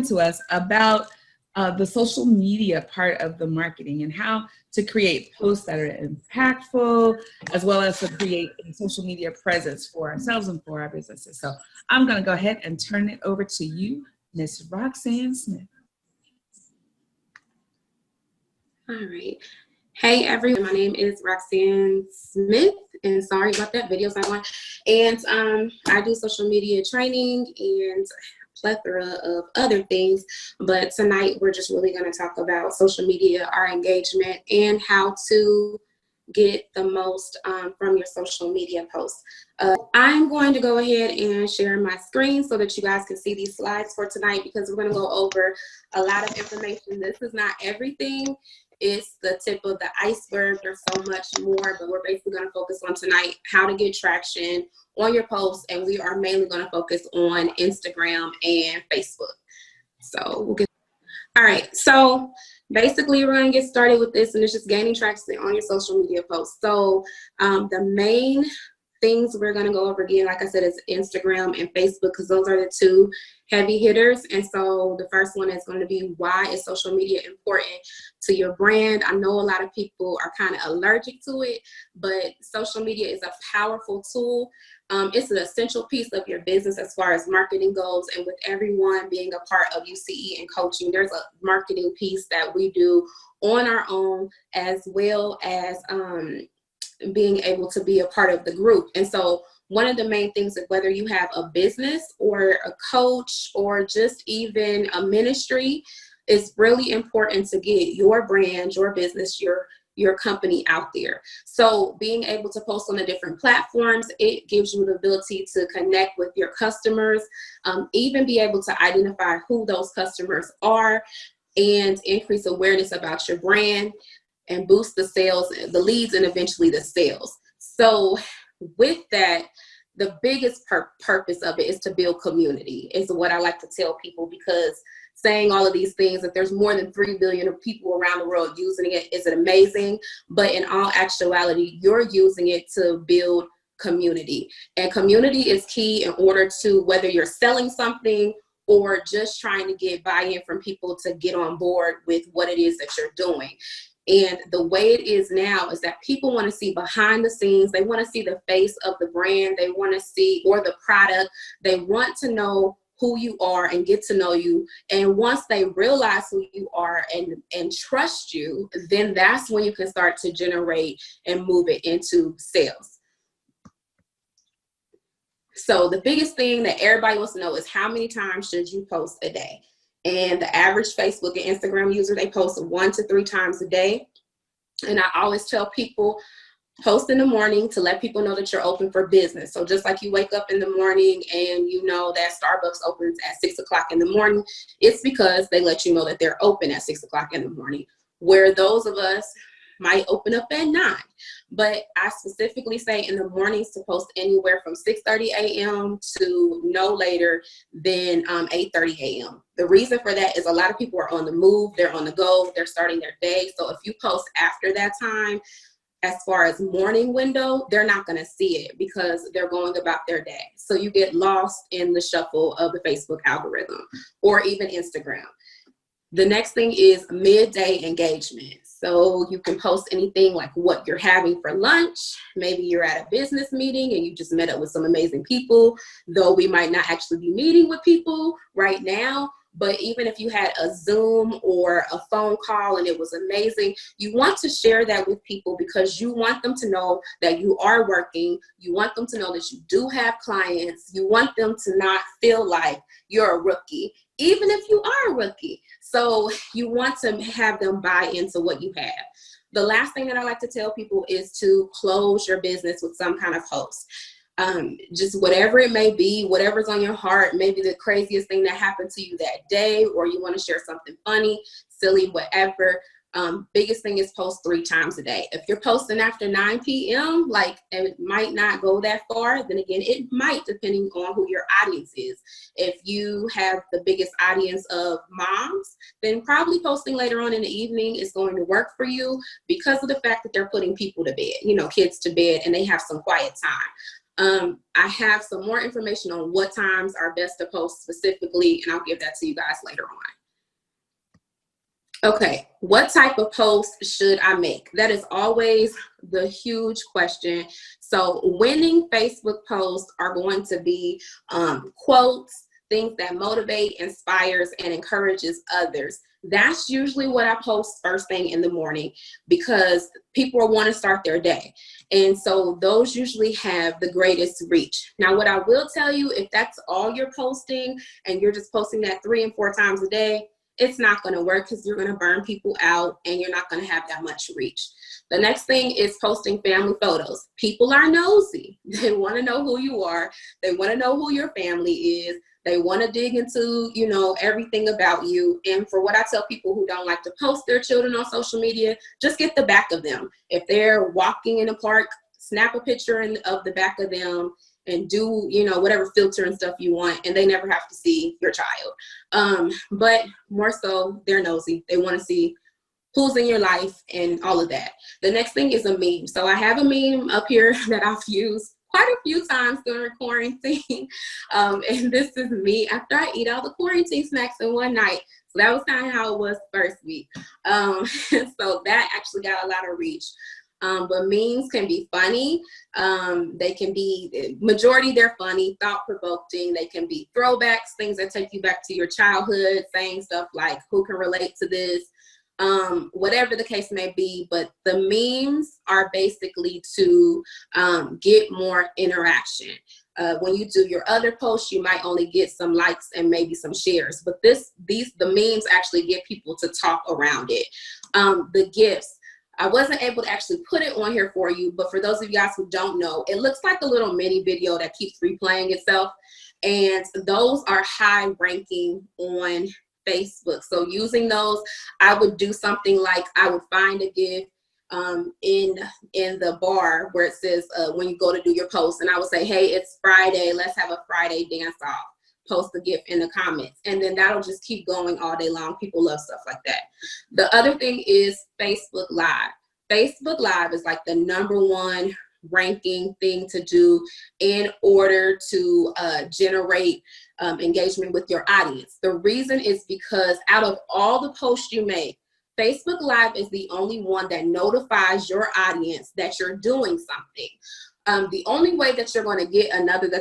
to us about the social media part of the marketing and how to create posts that are impactful, as well as to create a social media presence for ourselves and for our businesses. So I'm going to go ahead and turn it over to you, Miss Roxanne Smith. All right. Hey everyone, my name is Roxanne Smith, and sorry about that, video's not on. And I do social media training and plethora of other things, but tonight we're just really going to talk about social media, our engagement, and how to get the most from your social media posts. I'm going to go ahead and share my screen so that you guys can see these slides for tonight, because we're going to go over a lot of information. This is not everything. It's the tip of the iceberg. There's so much more, but we're basically going to focus on tonight how to get traction on your posts, and we are mainly going to focus on Instagram and Facebook. So we'll get. All right, so basically we're going to get started with this, and it's just gaining traction on your social media posts. So the main things we're going to go over again, like I said, is Instagram and Facebook, because those are the two heavy hitters. And so the first one is going to be, why is social media important to your brand? I know a lot of people are kind of allergic to it, but social media is a powerful tool. It's an essential piece of your business as far as marketing goes. And with everyone being a part of UCE and coaching, there's a marketing piece that we do on our own, as well as being able to be a part of the group. And so one of the main things is, whether you have a business or a coach or just even a ministry, it's really important to get your brand, your business, your company out there. So being able to post on the different platforms, it gives you the ability to connect with your customers, even be able to identify who those customers are, and increase awareness about your brand, and boost the sales, the leads, and eventually the sales. So with that, the biggest purpose of it is to build community, is what I like to tell people, because saying all of these things, that there's more than 3 billion people around the world using it, is amazing. But in all actuality, you're using it to build community. And community is key in order to, whether you're selling something or just trying to get buy-in from people to get on board with what it is that you're doing. And the way it is now is that people want to see behind the scenes. They want to see the face of the brand. They want to see, or the product. They want to know who you are and get to know you. And once they realize who you are and trust you, then that's when you can start to generate and move it into sales. So the biggest thing that everybody wants to know is, how many times should you post a day? And the average Facebook and Instagram user, they post 1 to 3 times a day. And I always tell people, post in the morning to let people know that you're open for business. So just like you wake up in the morning and you know that Starbucks opens at 6 o'clock in the morning, it's because they let you know that they're open at 6 o'clock in the morning. Where those of us might open up at 9. But I specifically say in the mornings to post anywhere from 6:30 a.m. to no later than 8:30 a.m. The reason for that is a lot of people are on the move, they're on the go, they're starting their day. So if you post after that time, as far as morning window, they're not going to see it because they're going about their day. So you get lost in the shuffle of the Facebook algorithm or even Instagram. The next thing is midday engagement. So you can post anything like what you're having for lunch. Maybe you're at a business meeting and you just met up with some amazing people, though we might not actually be meeting with people right now. But even if you had a Zoom or a phone call and it was amazing, you want to share that with people because you want them to know that you are working. You want them to know that you do have clients. You want them to not feel like you're a rookie, even if you are a rookie. So you want to have them buy into what you have. The last thing that I like to tell people is to close your business with some kind of post. Just whatever it may be, whatever's on your heart, maybe the craziest thing that happened to you that day, or you want to share something funny, silly, whatever. Biggest thing is post 3 times a day. If you're posting after 9 p.m., like, it might not go that far. Then again, it might, depending on who your audience is. If you have the biggest audience of moms, then probably posting later on in the evening is going to work for you because of the fact that they're putting people to bed, you know, kids to bed, and they have some quiet time. I have some more information on what times are best to post specifically, and I'll give that to you guys later on. Okay, what type of post should I make? That is always the huge question. So winning Facebook posts are going to be quotes, things that motivate, inspires, and encourages others. That's usually what I post first thing in the morning because people want to start their day. And so those usually have the greatest reach. Now, what I will tell you, if that's all you're posting and you're just posting that 3 and 4 times a day, it's not going to work because you're going to burn people out and you're not going to have that much reach. The next thing is posting family photos. People are nosy. They want to know who you are. They want to know who your family is. They want to dig into, you know, everything about you. And for what I tell people who don't like to post their children on social media, just get the back of them. If they're walking in a park, snap a picture of the back of them and do, you know, whatever filter and stuff you want, and they never have to see your child. But more so, they're nosy. They want to see who's in your life and all of that. The next thing is a meme. So I have a meme up here that I've used quite a few times during quarantine. And this is me after I eat all the quarantine snacks in one night. So that was kind of how it was first week. So that actually got a lot of reach. But memes can be funny. They can be, majority they're funny, thought-provoking. They can be throwbacks, things that take you back to your childhood, saying stuff like, who can relate to this? Whatever the case may be. But the memes are basically to get more interaction. When you do your other posts, you might only get some likes and maybe some shares. But the memes actually get people to talk around it. The GIFs. I wasn't able to actually put it on here for you, but for those of you guys who don't know, it looks like a little mini video that keeps replaying itself. And those are high ranking on Facebook. So using those, I would do something like I would find a GIF in the bar where it says when you go to do your post, and I would say, hey, it's Friday, let's have a Friday dance off. Post the GIF in the comments, and then that'll just keep going all day long. People love stuff like that. The other thing is Facebook Live. Facebook Live is like the #1 ranking thing to do in order to generate engagement with your audience. The reason is because out of all the posts you make, Facebook Live is the only one that notifies your audience that you're doing something. The only way that you're going to get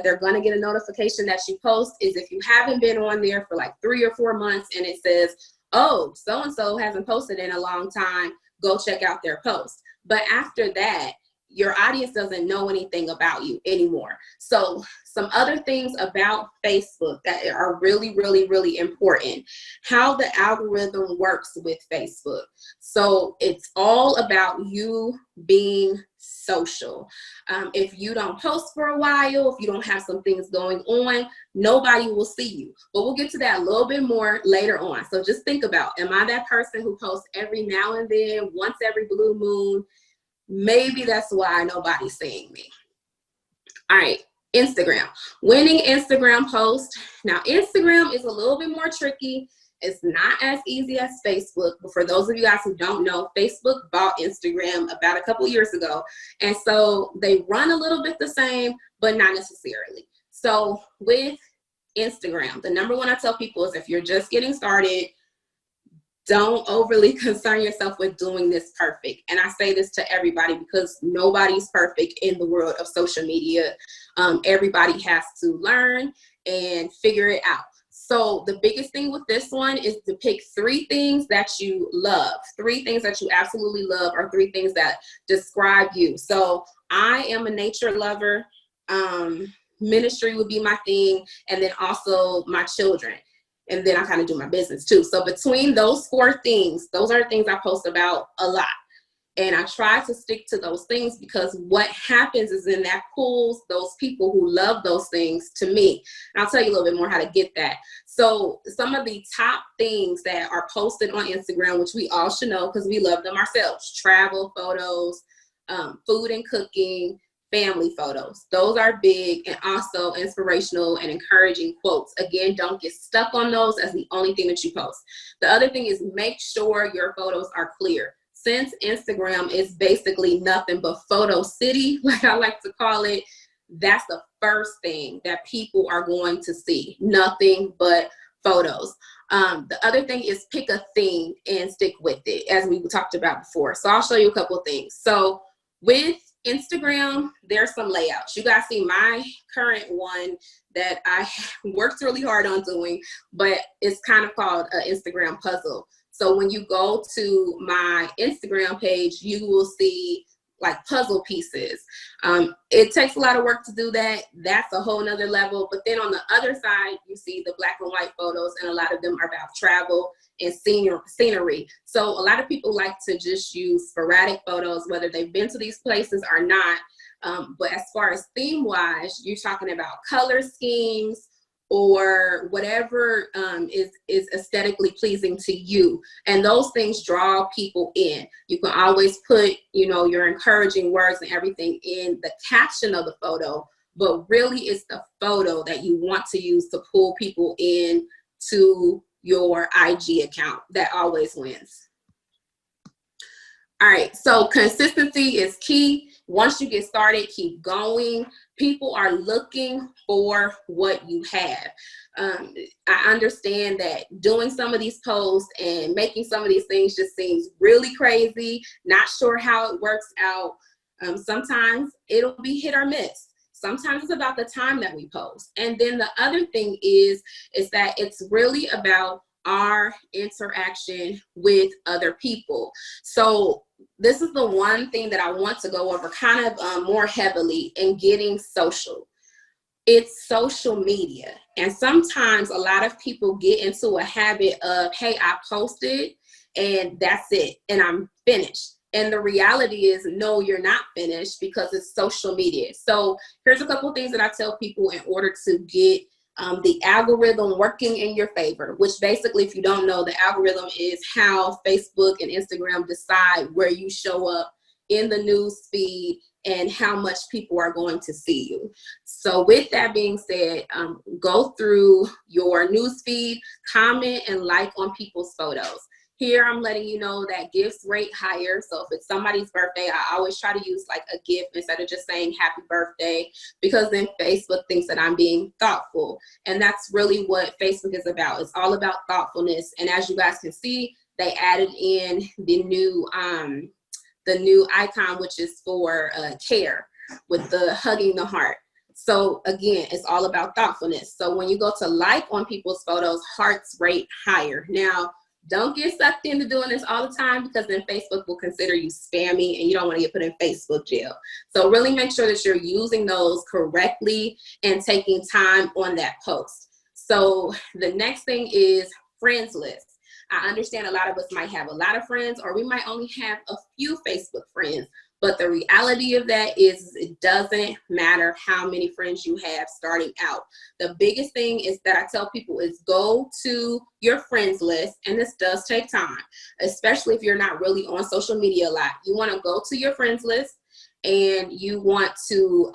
they're going to get a notification that you post is if you haven't been on there for like 3 or 4 months and it says, oh, so-and-so hasn't posted in a long time, go check out their post. But after that, your audience doesn't know anything about you anymore. So some other things about Facebook that are really, really, really important. How the algorithm works with Facebook. So it's all about you being social. If you don't post for a while, if you don't have some things going on, nobody will see you. But we'll get to that a little bit more later on. So just think about, am I that person who posts every now and then, once every blue moon? Maybe that's why nobody's seeing me. All right, Instagram. Winning Instagram post. Now, Instagram is a little bit more tricky. It's not as easy as Facebook. But for those of you guys who don't know, Facebook bought Instagram about a couple years ago. And so they run a little bit the same, but not necessarily. So with Instagram, the #1 I tell people is if you're just getting started, don't overly concern yourself with doing this perfect. And I say this to everybody because nobody's perfect in the world of social media. Everybody has to learn and figure it out. So the biggest thing with this one is to pick 3 things that you love. 3 things that you absolutely love, or 3 things that describe you. So I am a nature lover. Ministry would be my thing. And then also my children. And then I kind of do my business too. So between those 4 things, those are the things I post about a lot. And I try to stick to those things because what happens is then that pulls those people who love those things to me. And I'll tell you a little bit more how to get that. So some of the top things that are posted on Instagram, which we all should know because we love them ourselves: travel photos, food and cooking, family photos. Those are big, and also inspirational and encouraging quotes. Again, don't get stuck on those as the only thing that you post. The other thing is make sure your photos are clear. Since Instagram is basically nothing but photo city, like I like to call it, that's the first thing that people are going to see, nothing but photos. The other thing is pick a theme and stick with it, as we talked about before. So I'll show you a couple of things. So with Instagram, there's some layouts. You guys see my current one that I worked really hard on doing, but it's kind of called an Instagram puzzle. So when you go to my Instagram page, you will see like puzzle pieces. It takes a lot of work to do that. That's a whole nother level. But then on the other side, you see the black and white photos, and a lot of them are about travel and scenery. So a lot of people like to just use sporadic photos, whether they've been to these places or not. But as far as theme-wise, you're talking about color schemes, or whatever is aesthetically pleasing to you. And those things draw people in. You can always put, your encouraging words and everything in the caption of the photo, but really it's the photo that you want to use to pull people in to your IG account. That always wins. All right, so consistency is key. Once you get started, keep going. People are looking for what you have. I understand that doing some of these posts and making some of these things just seems really crazy, not sure how it works out. Sometimes it'll be hit or miss. Sometimes it's about the time that we post. And then the other thing is that it's really about our interaction with other people. So this is the one thing that I want to go over kind of more heavily in getting social. It's social media. And sometimes a lot of people get into a habit of, hey, I posted and that's it, and I'm finished. And the reality is, no, you're not finished, because it's social media. So here's a couple of things that I tell people in order to get the algorithm working in your favor, which basically, if you don't know, the algorithm is how Facebook and Instagram decide where you show up in the news feed and how much people are going to see you. So with that being said, go through your news feed, comment and like on people's photos. Here, I'm letting you know that gifts rate higher. So if it's somebody's birthday, I always try to use like a gift instead of just saying happy birthday, because then Facebook thinks that I'm being thoughtful. And that's really what Facebook is about. It's all about thoughtfulness. And as you guys can see, they added in the new icon, which is for care, with the hugging the heart. So again, it's all about thoughtfulness. So when you go to like on people's photos, hearts rate higher. Now, don't get sucked into doing this all the time, because then Facebook will consider you spammy and you don't want to get put in Facebook jail. So really make sure that you're using those correctly and taking time on that post. So the next thing is friends list. I understand a lot of us might have a lot of friends, or we might only have a few Facebook friends. But the reality of that is it doesn't matter how many friends you have starting out. The biggest thing is that I tell people is go to your friends list, and this does take time, especially if you're not really on social media a lot. You want to go to your friends list and you want to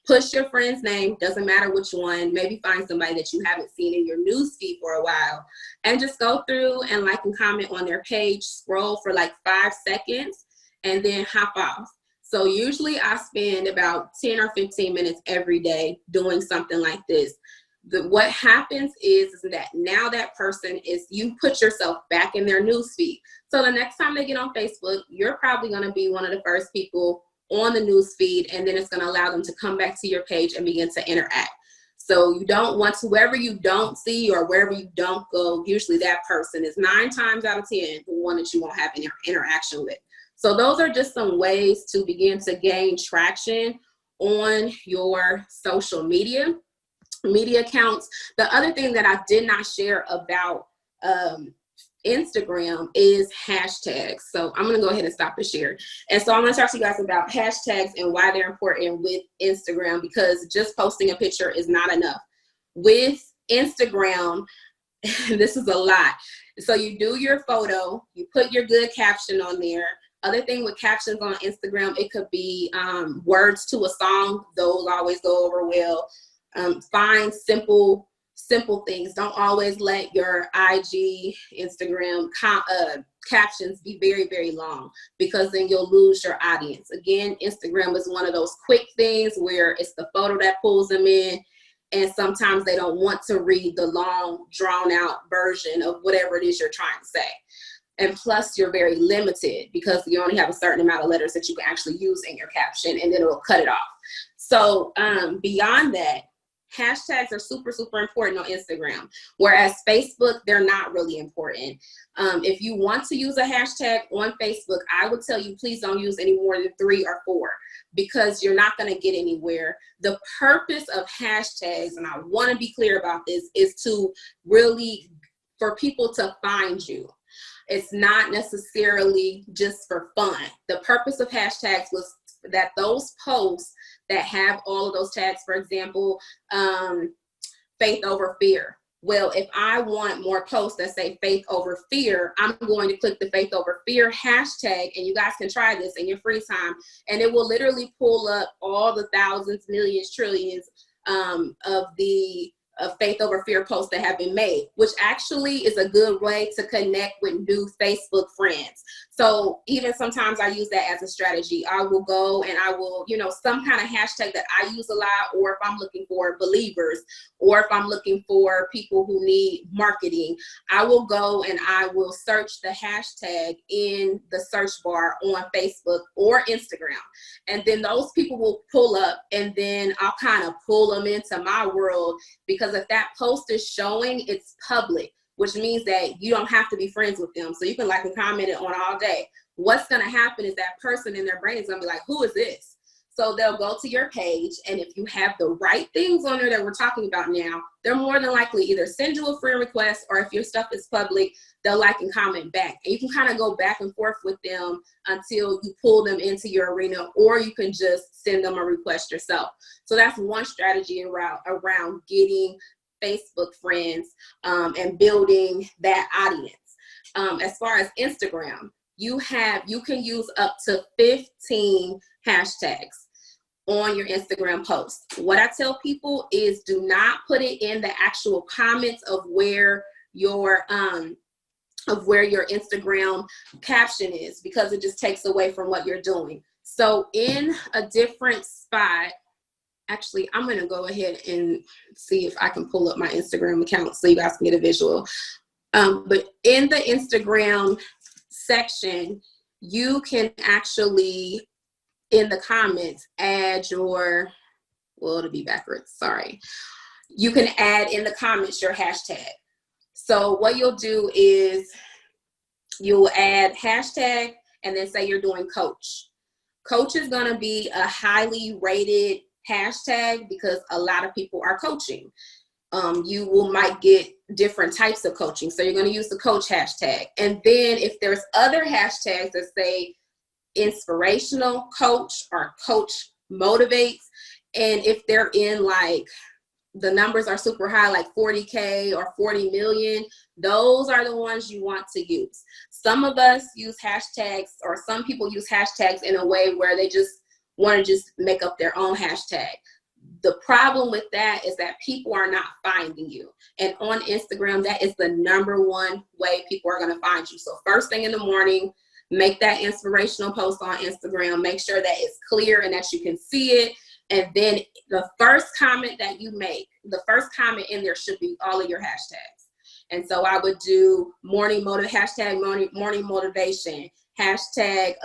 push your friend's name, doesn't matter which one, maybe find somebody that you haven't seen in your news feed for a while, and just go through and like and comment on their page, scroll for like 5 seconds, and then hop off. So usually I spend about 10 or 15 minutes every day doing something like this. What happens is that now that person is, you put yourself back in their news feed. So the next time they get on Facebook, you're probably gonna be one of the first people on the news feed, and then it's gonna allow them to come back to your page and begin to interact. So you don't want to, wherever you don't see or wherever you don't go, usually that person is 9 times out of 10 the one that you won't have any interaction with. So those are just some ways to begin to gain traction on your social media accounts. The other thing that I did not share about Instagram is hashtags. So I'm going to go ahead and stop the share. And so I'm going to talk to you guys about hashtags and why they're important with Instagram, because just posting a picture is not enough. With Instagram, this is a lot. So you do your photo, you put your good caption on there. Other thing with captions on Instagram, it could be words to a song. Those always go over well. Find simple simple things. Don't always let your IG, Instagram captions be very, very long, because then you'll lose your audience. Again, Instagram is one of those quick things where it's the photo that pulls them in, and sometimes they don't want to read the long, drawn out version of whatever it is you're trying to say. And plus, you're very limited because you only have a certain amount of letters that you can actually use in your caption, and then it'll cut it off. So beyond that, hashtags are super, super important on Instagram, whereas Facebook, they're not really important. If you want to use a hashtag on Facebook, I would tell you, please don't use any more than 3 or 4, because you're not going to get anywhere. The purpose of hashtags, and I want to be clear about this, is to really, for people to find you. It's not necessarily just for fun. The purpose of hashtags was that those posts that have all of those tags, for example, faith over fear. Well, if I want more posts that say faith over fear, I'm going to click the faith over fear hashtag, and you guys can try this in your free time, and it will literally pull up all the thousands, millions, trillions of the faith over fear posts that have been made, which actually is a good way to connect with new Facebook friends. So even sometimes I use that as a strategy. I will go and I will, some kind of hashtag that I use a lot, or if I'm looking for believers, or if I'm looking for people who need marketing, I will go and I will search the hashtag in the search bar on Facebook or Instagram. And then those people will pull up, and then I'll kind of pull them into my world, because if that post is showing, it's public, which means that you don't have to be friends with them. So you can like and comment it on all day. What's going to happen is that person in their brain is going to be like, who is this? So they'll go to your page, and if you have the right things on there that we're talking about now, they're more than likely either send you a friend request, or if your stuff is public, they'll like and comment back. And you can kind of go back and forth with them until you pull them into your arena, or you can just send them a request yourself. So that's one strategy around getting Facebook friends and building that audience. As far as Instagram, you can use up to 15 hashtags on your Instagram post. What I tell people is, do not put it in the actual comments of where your Instagram caption is, because it just takes away from what you're doing. So in a different spot, actually, I'm going to go ahead and see if I can pull up my Instagram account so you guys can get a visual. But in the Instagram section, you can actually, in the comments, add your, well, it'll be backwards, sorry. You can add in the comments your hashtag. So what you'll do is you'll add hashtag, and then say you're doing coach. Coach is going to be a highly rated hashtag because a lot of people are coaching. You might get different types of coaching. So you're going to use the coach hashtag. And then if there's other hashtags that say inspirational coach or coach motivates, and if they're in like, the numbers are super high, like 40K or 40 million, those are the ones you want to use. Some of us use hashtags, or some people use hashtags in a way where they just want to just make up their own hashtag. The problem with that is that people are not finding you. And on Instagram, that is the #1 way people are going to find you. So first thing in the morning, make that inspirational post on Instagram. Make sure that it's clear and that you can see it. And then the first comment that you make, the first comment in there should be all of your hashtags. And so I would do hashtag morning motivation, hashtag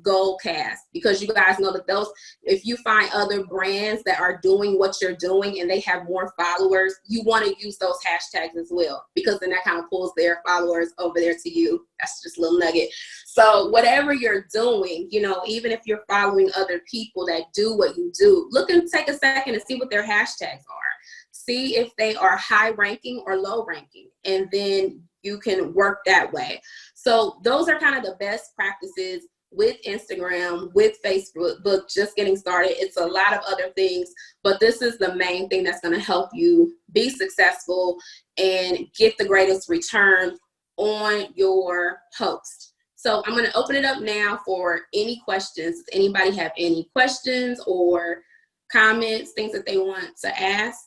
Goalcast, because you guys know that those, if you find other brands that are doing what you're doing and they have more followers, you want to use those hashtags as well, because then that kind of pulls their followers over there to you. That's just a little nugget. So whatever you're doing, even if you're following other people that do what you do, look and take a second and see what their hashtags are. See if they are high ranking or low ranking, and then you can work that way. So those are kind of the best practices with Instagram, with Facebook, just getting started. It's a lot of other things, but this is the main thing that's going to help you be successful and get the greatest return on your post. So I'm going to open it up now for any questions. Does anybody have any questions or comments, things that they want to ask?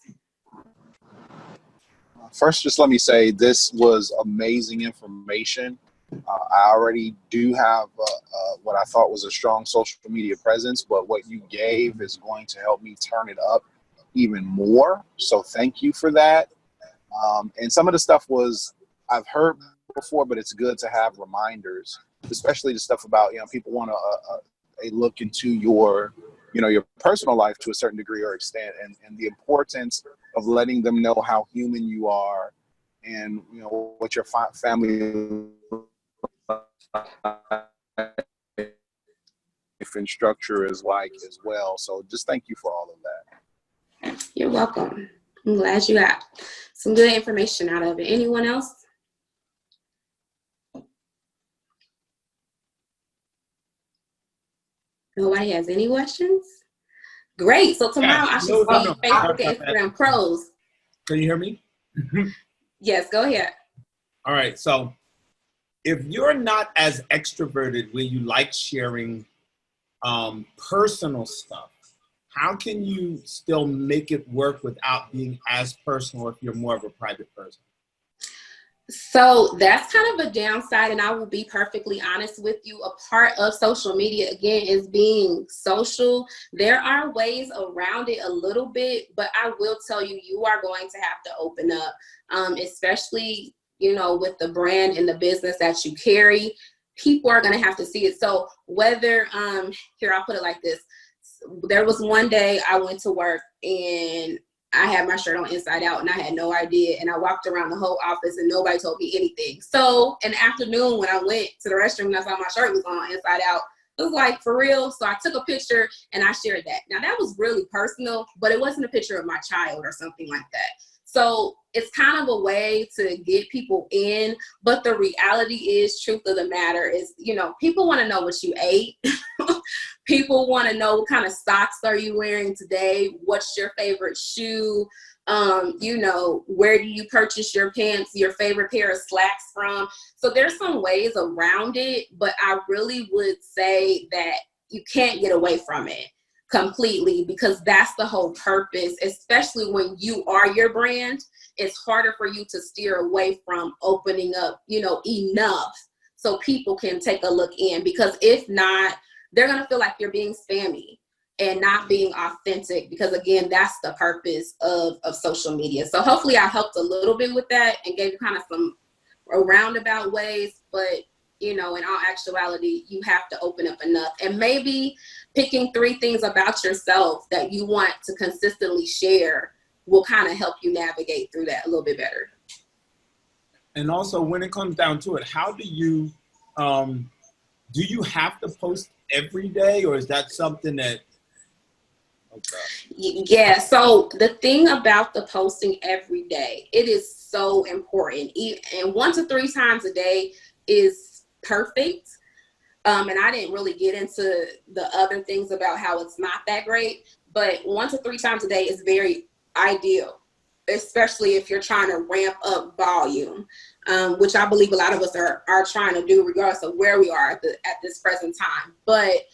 First, just let me say this was amazing information. I already do have what I thought was a strong social media presence, but what you gave is going to help me turn it up even more. So thank you for that. And some of the stuff I've heard before, but it's good to have reminders, especially the stuff about, people want a look into your personal life to a certain degree or extent, and the importance of letting them know how human you are and, what your family and structure is like as well. So just thank you for all of that. You're welcome. I'm glad you got some good information out of it. Anyone else? Nobody has any questions? Great. So tomorrow I should see Facebook and Instagram pros. Can you hear me? Yes, go ahead. All right. So if you're not as extroverted where you like sharing personal stuff, how can you still make it work without being as personal if you're more of a private person? So that's kind of a downside, and I will be perfectly honest with you. A part of social media, again, is being social. There are ways around it a little bit, but I will tell you, you are going to have to open up, especially, with the brand and the business that you carry. People are going to have to see it. So whether, here, I'll put it like this. There was one day I went to work and I had my shirt on inside out and I had no idea. And I walked around the whole office and nobody told me anything. So in the afternoon when I went to the restroom and I saw my shirt was on inside out, it was like, for real? So I took a picture and I shared that. Now that was really personal, but it wasn't a picture of my child or something like that. So it's kind of a way to get people in, but the reality is, truth of the matter is, people want to know what you ate. People want to know what kind of socks are you wearing today? What's your favorite shoe? Where do you purchase your pants, your favorite pair of slacks from? So there's some ways around it, but I really would say that you can't get away from it completely, because that's the whole purpose, especially when you are your brand. It's harder for you to steer away from opening up, enough so people can take a look in, because if not, they're going to feel like you're being spammy and not being authentic, because again, that's the purpose of social media. So hopefully I helped a little bit with that and gave you kind of some roundabout ways, but in all actuality, you have to open up enough, and maybe picking 3 things about yourself that you want to consistently share will kind of help you navigate through that a little bit better. And also, when it comes down to it, how do you have to post every day, or is that something that? Okay. Yeah. So the thing about the posting every day, it is so important, and 1 to 3 times a day is perfect. And I didn't really get into the other things about how it's not that great, but 1 to 3 times a day is very ideal, especially if you're trying to ramp up volume, which I believe a lot of us are trying to do regardless of where we are at this present time. But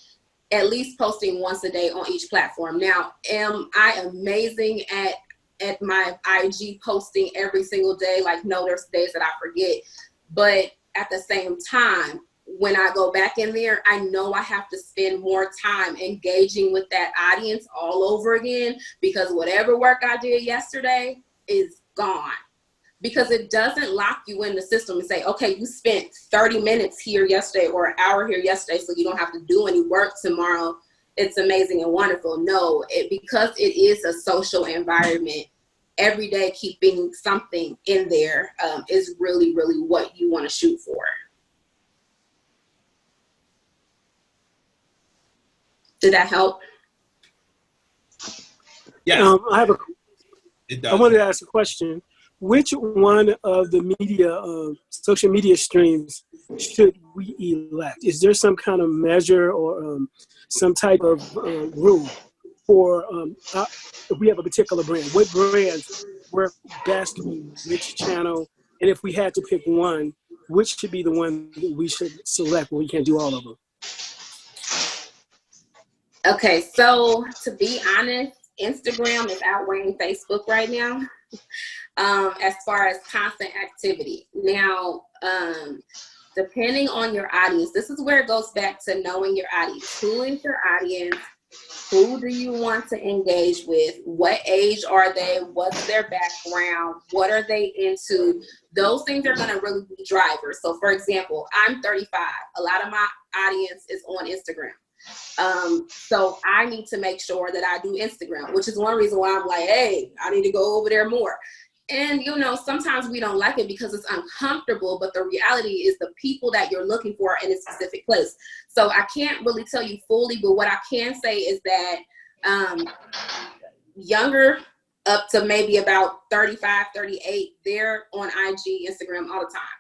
at least posting once a day on each platform. Now, am I amazing at my IG posting every single day? Like, no, there's days that I forget. But at the same time, when I go back in there, I know I have to spend more time engaging with that audience all over again, because whatever work I did yesterday is gone. Because it doesn't lock you in the system and say, okay, you spent 30 minutes here yesterday or an hour here yesterday, so you don't have to do any work tomorrow. It's amazing and wonderful. No, because it is a social environment, every day keeping something in there is really, really what you want to shoot for. Did that help? Yeah. I wanted to ask a question. Which one of the social media streams should we elect? Is there some kind of measure or some type of rule for if we have a particular brand? What brands work best with which channel? And if we had to pick one, which should be the one that we should select when we can't do all of them? Okay, so to be honest, Instagram is outweighing Facebook right now. as far as constant activity. Now, depending on your audience, this is where it goes back to knowing your audience. Who is your audience? Who do you want to engage with? What age are they? What's their background? What are they into? Those things are going to really be drivers. So for example, I'm 35. A lot of my audience is on Instagram. So I need to make sure that I do Instagram, which is one reason why I'm like, hey, I need to go over there more. And, you know, sometimes we don't like it because it's uncomfortable, but the reality is the people that you're looking for are in a specific place. So I can't really tell you fully, but what I can say is that younger up to maybe about 35, 38, they're on IG, Instagram all the time.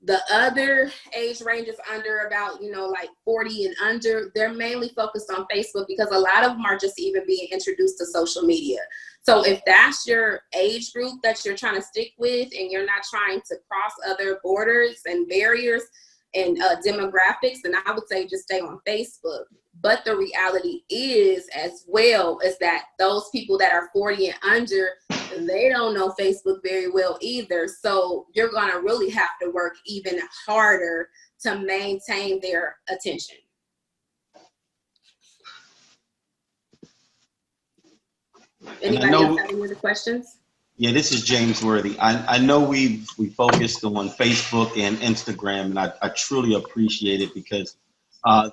The other age ranges under about, you know, like 40 and under, they're mainly focused on Facebook because a lot of them are just even being introduced to social media. So if that's your age group that you're trying to stick with and you're not trying to cross other borders and barriers and demographics, then I would say just stay on Facebook. But the reality is as well is that those people that are 40 and under, they don't know Facebook very well either. So you're going to really have to work even harder to maintain their attention. Anybody else have any other questions? Yeah, this is James Worthy. I know we focused on Facebook and Instagram, and I truly appreciate it because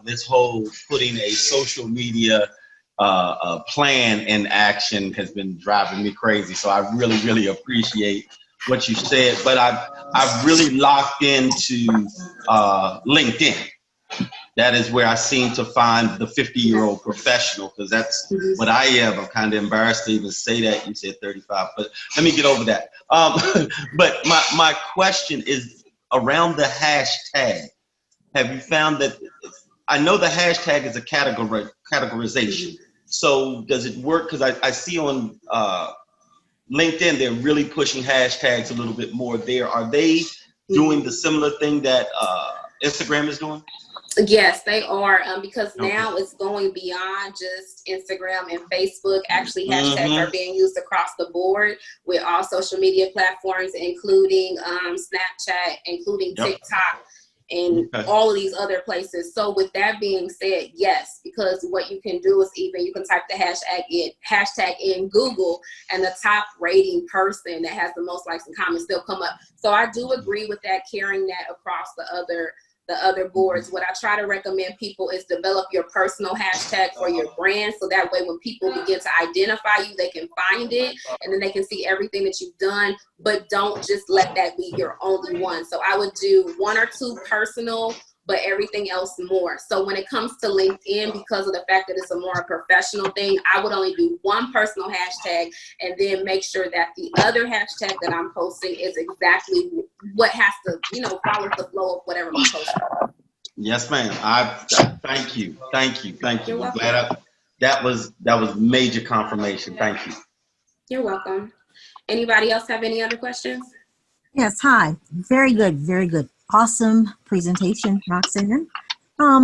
this whole putting a social media plan in action has been driving me crazy. So I really, really appreciate what you said. But I've really locked into LinkedIn. That is where I seem to find the 50-year-old professional, because that's what I am. I'm kind of embarrassed to even say that. You said 35, but let me get over that. But my question is around the hashtag. Have you found that, I know the hashtag is a categorization. So does it work? Because I see on LinkedIn, they're really pushing hashtags a little bit more there. Are they doing the similar thing that Instagram is doing? Yes, they are, because now it's going beyond just Instagram and Facebook. Actually, hashtags are being used across the board with all social media platforms, including Snapchat, including TikTok, and all of these other places. So with that being said, yes, because what you can do is even you can type the hashtag in Google, and the top rating person that has the most likes and comments, they'll come up. So I do agree with that, carrying that across the other boards. What I try to recommend people is develop your personal hashtag for your brand, so that way when people begin to identify you, they can find it and then they can see everything that you've done, but don't just let that be your only one. So I would do 1 or 2 personal, but everything else more. So when it comes to LinkedIn, because of the fact that it's a more professional thing, I would only do 1 personal hashtag and then make sure that the other hashtag that I'm posting is exactly what has to, you know, follow the flow of whatever I'm posting. Yes, ma'am. Thank you. You're welcome. Glad that was major confirmation. Thank you. You're welcome. Anybody else have any other questions? Yes, hi. Very good, very good. Awesome presentation, Roxanne. Yeah,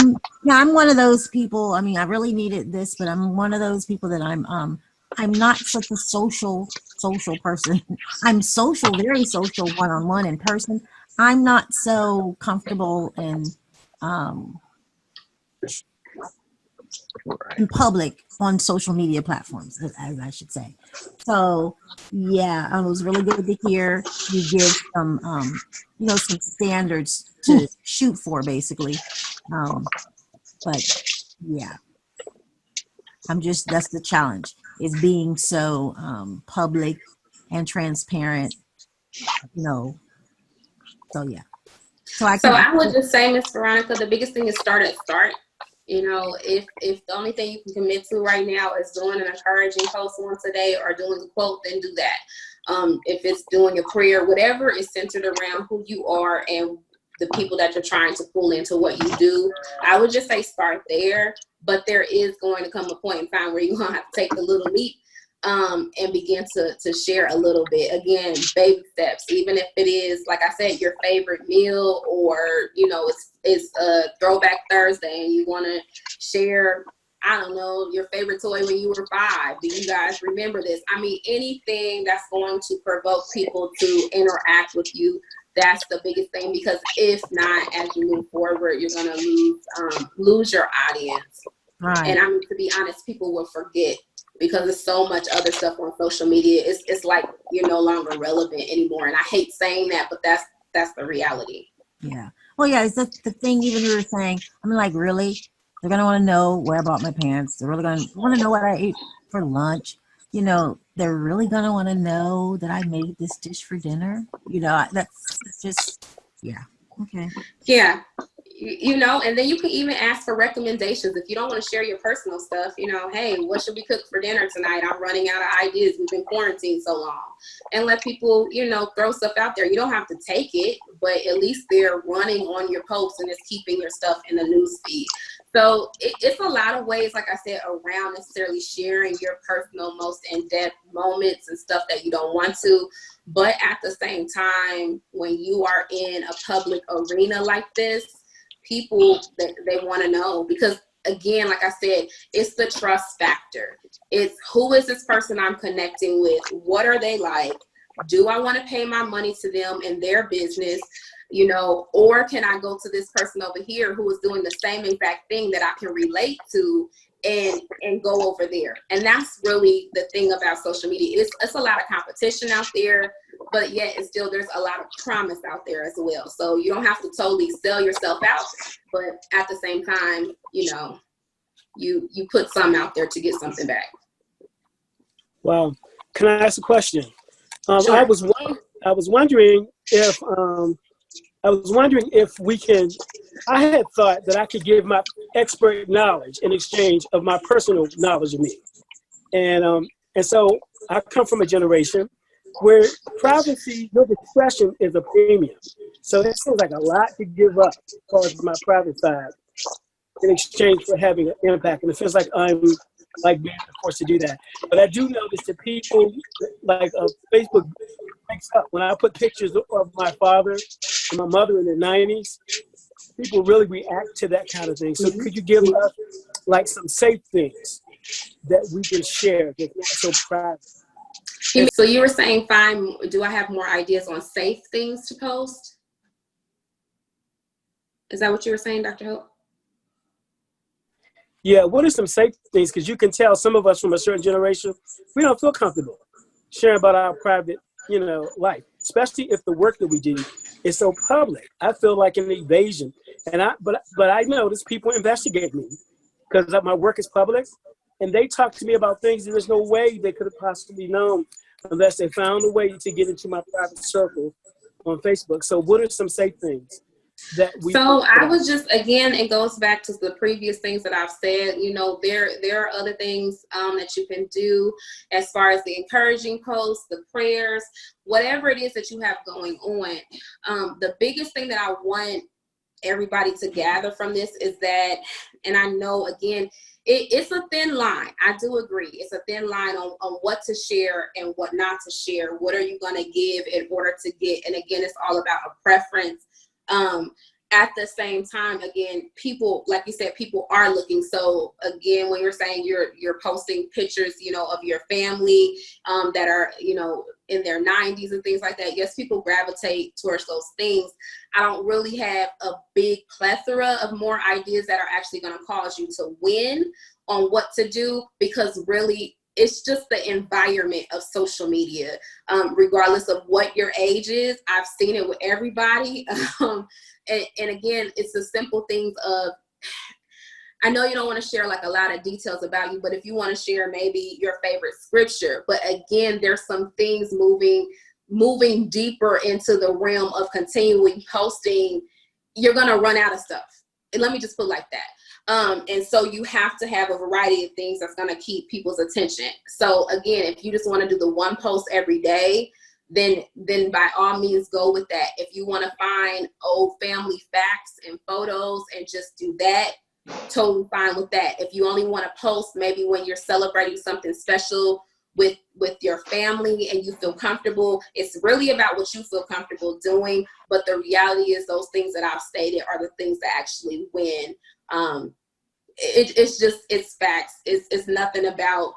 I'm one of those people, I mean, I really needed this, but I'm one of those people that I'm not such a social person. I'm social, very social, one-on-one in person. I'm not so comfortable in public on social media platforms, as I should say. So yeah, it was really good to hear you give some, you know, some standards to shoot for, basically. But yeah, that's the challenge, is being so public and transparent, you know. So yeah. So I would just say, Ms. Veronica, the biggest thing is start. You know, if the only thing you can commit to right now is doing an encouraging post once a day or doing a quote, then do that. If it's doing a prayer, whatever is centered around who you are and the people that you're trying to pull into what you do, I would just say start there. But there is going to come a point in time where you're going to have to take the little leap and begin to share a little bit. Again, baby steps, even if it is, like I said, your favorite meal, or, you know, it's a throwback Thursday and you want to share I don't know, your favorite toy when you were 5. Do you guys remember this? I mean, anything that's going to provoke people to interact with you, that's the biggest thing, because if not, as you move forward, you're going to lose your audience. Right. And I mean, to be honest, people will forget because there's so much other stuff on social media. It's like you're no longer relevant anymore. And I hate saying that, but that's the reality. Yeah. Well, yeah, it's the thing even you were saying. I mean, like, really? They're going to want to know where I bought my pants. They're really going to want to know what I ate for lunch. You know, they're really going to want to know that I made this dish for dinner. You know, that's just, yeah. Okay. Yeah. You know, and then you can even ask for recommendations. If you don't want to share your personal stuff, you know, hey, what should we cook for dinner tonight? I'm running out of ideas. We've been quarantined so long. And let people, you know, throw stuff out there. You don't have to take it, but at least they're running on your posts and it's keeping your stuff in the news feed. So it's a lot of ways, like I said, around necessarily sharing your personal, most in-depth moments and stuff that you don't want to. But at the same time, when you are in a public arena like this, people, they want to know, because again, like I said, it's the trust factor. It's who is this person I'm connecting with? What are they like? Do I want to pay my money to them in their business? You know, or can I go to this person over here who is doing the same exact thing that I can relate to and go over there? And that's really the thing about social media. It's a lot of competition out there, but yet it's still, there's a lot of promise out there as well. So you don't have to totally sell yourself out, but at the same time, you know, you put some out there to get something back. Wow. Can I ask a question? Sure. I was wondering if we can, I had thought that I could give my expert knowledge in exchange of my personal knowledge of me. And so I come from a generation where privacy, no discretion is a premium. So it seems like a lot to give up as far as my private side in exchange for having an impact. And it feels like I'm like being forced to do that. But I do notice that people, like Facebook makes up. When I put pictures of my father and my mother in their 90s, people really react to that kind of thing. So could you give us like some safe things that we can share that's not so private? So you were saying, fine, do I have more ideas on safe things to post? Is that what you were saying, Dr. Hope? Yeah, what are some safe things? Because you can tell some of us from a certain generation, we don't feel comfortable sharing about our private, you know, life, especially if the work that we do is so public. I feel like an invasion. And but I notice people investigate me because my work is public, and they talk to me about things that there's no way they could have possibly known unless they found a way to get into my private circle on Facebook. So what are some safe things that we— So I was just, again, it goes back to the previous things that I've said. You know, there are other things that you can do as far as the encouraging posts, the prayers, whatever it is that you have going on. The biggest thing that I want everybody to gather from this is that, and I know, again, it's a thin line. I do agree. It's a thin line on what to share and what not to share. What are you going to give in order to get? And again, it's all about a preference. At the same time, again, people, like you said, people are looking. So again, when you're saying you're posting pictures, you know, of your family that are, you know, in their 90s and things like that, yes, people gravitate towards those things. I don't really have a big plethora of more ideas that are actually going to cause you to win on what to do, because really it's just the environment of social media, regardless of what your age is. I've seen it with everybody. And again, it's the simple things of, I know you don't want to share like a lot of details about you, but if you want to share maybe your favorite scripture, but again, there's some things moving deeper into the realm of continuing posting, you're going to run out of stuff. And let me just put it like that. And so you have to have a variety of things that's going to keep people's attention. So again, if you just want to do the one post every day, then by all means go with that. If you want to find old family facts and photos and just do that, totally fine with that. If you only want to post maybe when you're celebrating something special with your family and you feel comfortable, it's really about what you feel comfortable doing. But the reality is those things that I've stated are the things that actually win. it's facts. It's nothing about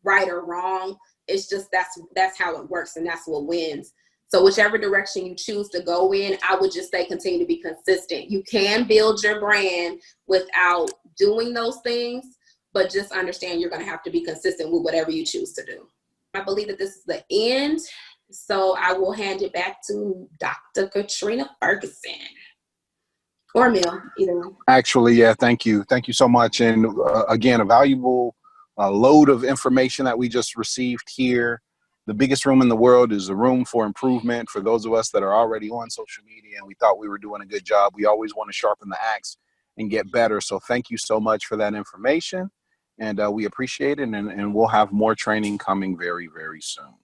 right or wrong. It's just that's how it works, and that's what wins. So whichever direction you choose to go in, I would just say continue to be consistent. You can build your brand without doing those things, but just understand you're going to have to be consistent with whatever you choose to do. I believe that this is the end, so I will hand it back to Dr. Katrina Ferguson. Or Mel, either one. Actually, yeah, thank you. Thank you so much. And again, a valuable load of information that we just received here. The biggest room in the world is a room for improvement for those of us that are already on social media, and we thought we were doing a good job. We always want to sharpen the axe and get better. So thank you so much for that information, and we appreciate it, and we'll have more training coming very, very soon.